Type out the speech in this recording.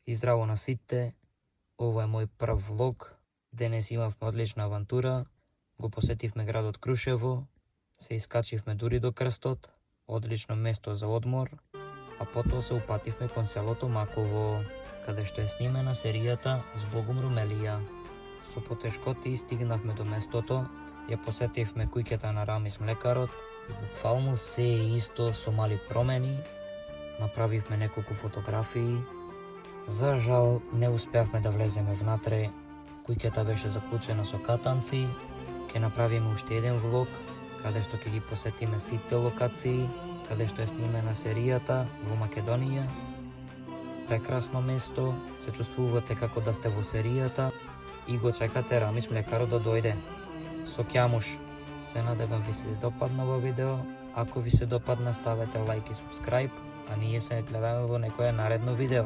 И здраво на сите, ова е мој прв влог. Денес имавме одлична авантура, го посетивме градот Крушево, се искачивме дури до крстот, одлично место за одмор, а потоа се упативме кон селото Маково, каде што е снимена серијата Збогум Румелија. Со потешкоти стигнавме до местото, ја посетивме куќата на Рамис млекарот и буквално се е исто со мали промени. Направивме неколку фотографии. За жал не успеавме да влеземе внатре, куќата беше заклучена со катанци. Ќе направиме уште еден влог, каде што ќе ги посетиме сите локации, каде што е снимена серијата во Македонија. Прекрасно место, се чувствувате како да сте во серијата и го чекате Рамис млекарот да дојде. Со ќамуш. Се надевам ви се допадна во видео. Ако ви се допадна, ставете лайк и субскрайб, а ние се гледаме во некое наредно видео.